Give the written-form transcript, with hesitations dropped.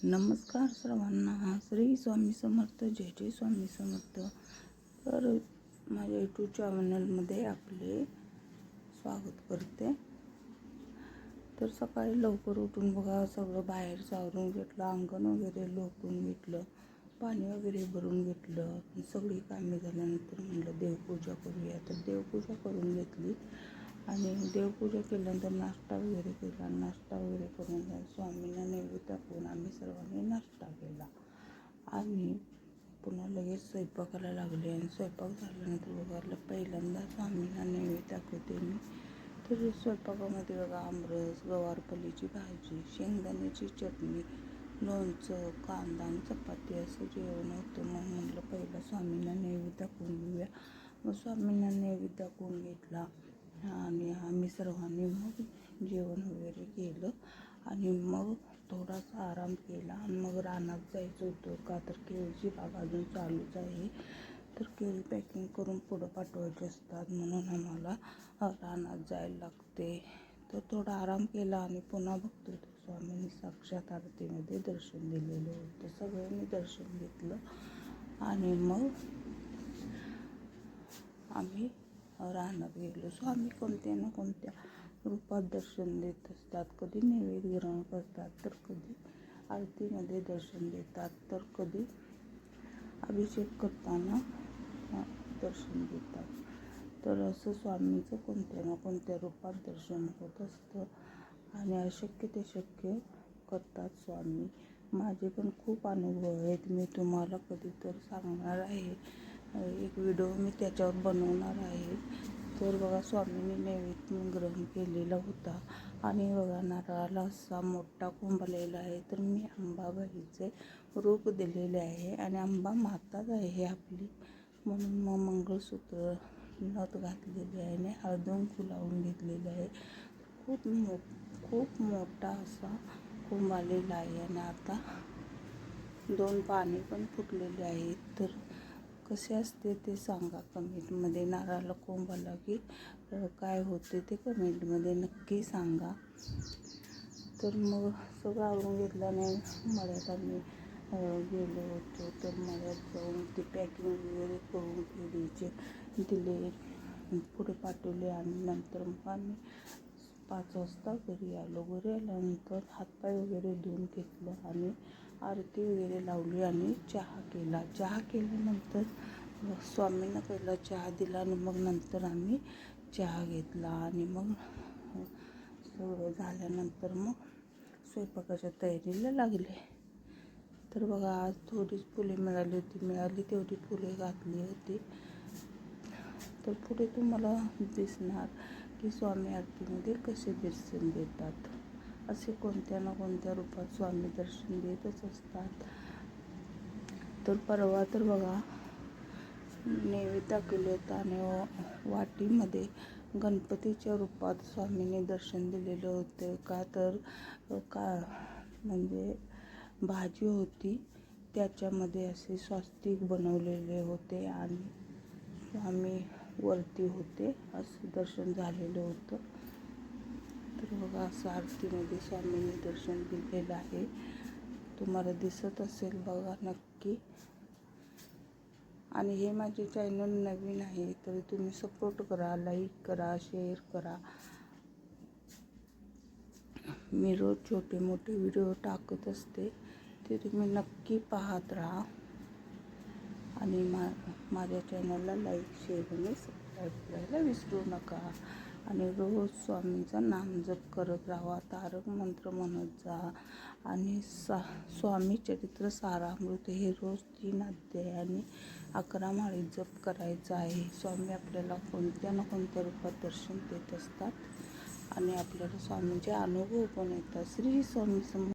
नमस्कार सर्वांना. श्री स्वामी समर्थ. जय जय स्वामी समर्थ. तर माझ्या यूट्यूब चॅनलमध्ये आपले स्वागत करते. तर सकाळी लवकर उठून बघा सगळं बाहेर सावरून घेतलं, अंगण वगैरे लोटून घेतलं, पाणी वगैरे भरून घेतलं. सगळी कामे झाल्यानंतर म्हटलं देवपूजा करूया. तर देवपूजा करून घेतली आणि देवपूजा केल्यानंतर नाश्ता वगैरे केला. नाश्ता वगैरे करून स्वामींना नैवेद्य दाखवून आम्ही सर्वांनी नाश्ता केला आणि पुन्हा लगेच स्वयंपाकाला लागले. आणि स्वयंपाक झाल्यानंतर बघा पहिल्यांदा स्वामींना नैवेद्य दाखवते मी. तर स्वयंपाकामध्ये बघा आमरस, गवारफलीची भाजी, शेंगदाण्याची चटणी, लोणचं, कांदा आणि चपाती असं जेवण होतं. मग म्हटलं पहिलं स्वामींना नैवेद्य दाखवून घेऊया. मग स्वामींना नैवेद्य दाखवून घेतला आणि आम्ही सर्वांनी मग जेवण वगैरे केलं आणि मग थोडासा आराम केला. आणि मग रानात जायचं होतं का तर केळीची बाग अजून चालूच आहे. तर केळी पॅकिंग करून पुढं पाठवायचे असतात म्हणून आम्हाला रानात जायला लागते. तर थोडा आराम केला आणि पुन्हा बघतो तर स्वामींनी साक्षात आरतीमध्ये दर्शन दिलेलं होतं. सगळ्यांनी दर्शन घेतलं आणि मग आम्ही रानात गेलो. स्वामी कोणत्या ना कोणत्या रूपात दर्शन देत असतात. कधी नैवेद्य ग्रहण करतात, तर कधी आरतीमध्ये दर्शन देतात, तर कधी अभिषेक करताना दर्शन देतात. तर असं स्वामींचं कोणत्या ना कोणत्या रूपात दर्शन होत असतं आणि अशक्य ते शक्य करतात स्वामी. माझे पण खूप अनुभव आहेत, मी तुम्हाला कधीतरी सांगणार आहे. एक व्हिडिओ मी त्याच्यावर बनवणार आहे. तर बघा स्वामींनी नैवेद्य ग्रहण केलेला होता आणि बघा नारळाला असा मोठा कुंभ आलेला आहे. तर मी अंबाबाईचे रूप दिलेले आहे आणि अंबा माताच आहे आपली म्हणून मग मंगळसूत्र नथ घातलेले आहे आणि हळदकुंकू लावून घेतलेले आहे. खूप मोठा असा कुंभ आलेला आहे आणि आता 2 पाने पण फुटलेले आहेत. तर कसे असते ते सांगा कमेंटमध्ये. नारळाला कुंभ आला की काय होते ते कमेंटमध्ये नक्की सांगा. तर मग सगळं आवरून घेतल्याने मळ्यात आम्ही गेलो होतो. तर मळ्यात जाऊन ती पॅकिंग वगैरे करून केळीचे दिले, पुढे पाठवले आणि नंतर मग आम्ही 5 वाजता घरी आलो. घरी आल्यानंतर हातपाय वगैरे धुवून घेतलं आणि आरती वगैरे लावली आणि चहा केला. चहा केल्यानंतर स्वामींना पहिला चहा दिला आणि मग नंतर आम्ही चहा घेतला आणि मग सगळं झाल्यानंतर मग स्वयंपाकाच्या तयारीला लागले. तर बघा आज थोडीच फुले मिळाली तेवढी फुले घातली होती. तर पुढे तुम्हाला दिसणार की स्वामी आरतीमध्ये कसे दर्शन देतात. असे कोणत्या ना कोणत्या रूपात स्वामी दर्शन देतच असतात. तर परवा तर बघा नैवेद्य दाखवले होतं आणि वाटीमध्ये गणपतीच्या रूपात स्वामींनी दर्शन दिलेलं होतं. का म्हणजे भाजी होती त्याच्यामध्ये असे स्वास्तिक बनवलेले होते आणि स्वामी वरती होते असं दर्शन झालेलं होतं. तर बघा असं आरतीमध्ये स्वामींनी दर्शन दिलेलं आहे. तुम्हाला दिसत असेल बघा नक्की. आणि हे माझे चॅनल नवीन आहे तर तुम्ही सपोर्ट करा, लाईक करा, शेअर करा. मी रोज छोटे मोठे व्हिडिओ टाकत असते ते तुम्ही नक्की पाहत राहा आणि माझ्या चॅनलला लाईक, शेअर आणि सबस्क्राईब करायला विसरू नका. आणि रोज स्वामींचा नामजप करत राहा, तारक मंत्र म्हणत जा आणि स्वामी चरित्र सारामृत हे रोज 3 अध्याय आणि 11 माळी जप करायचा आहे. स्वामी आपल्याला कोणत्या ना कोणत्या रूपात दर्शन देत असतात आणि आपल्याला स्वामींचे अनुभव पण येतात. श्री स्वामी समर्थ.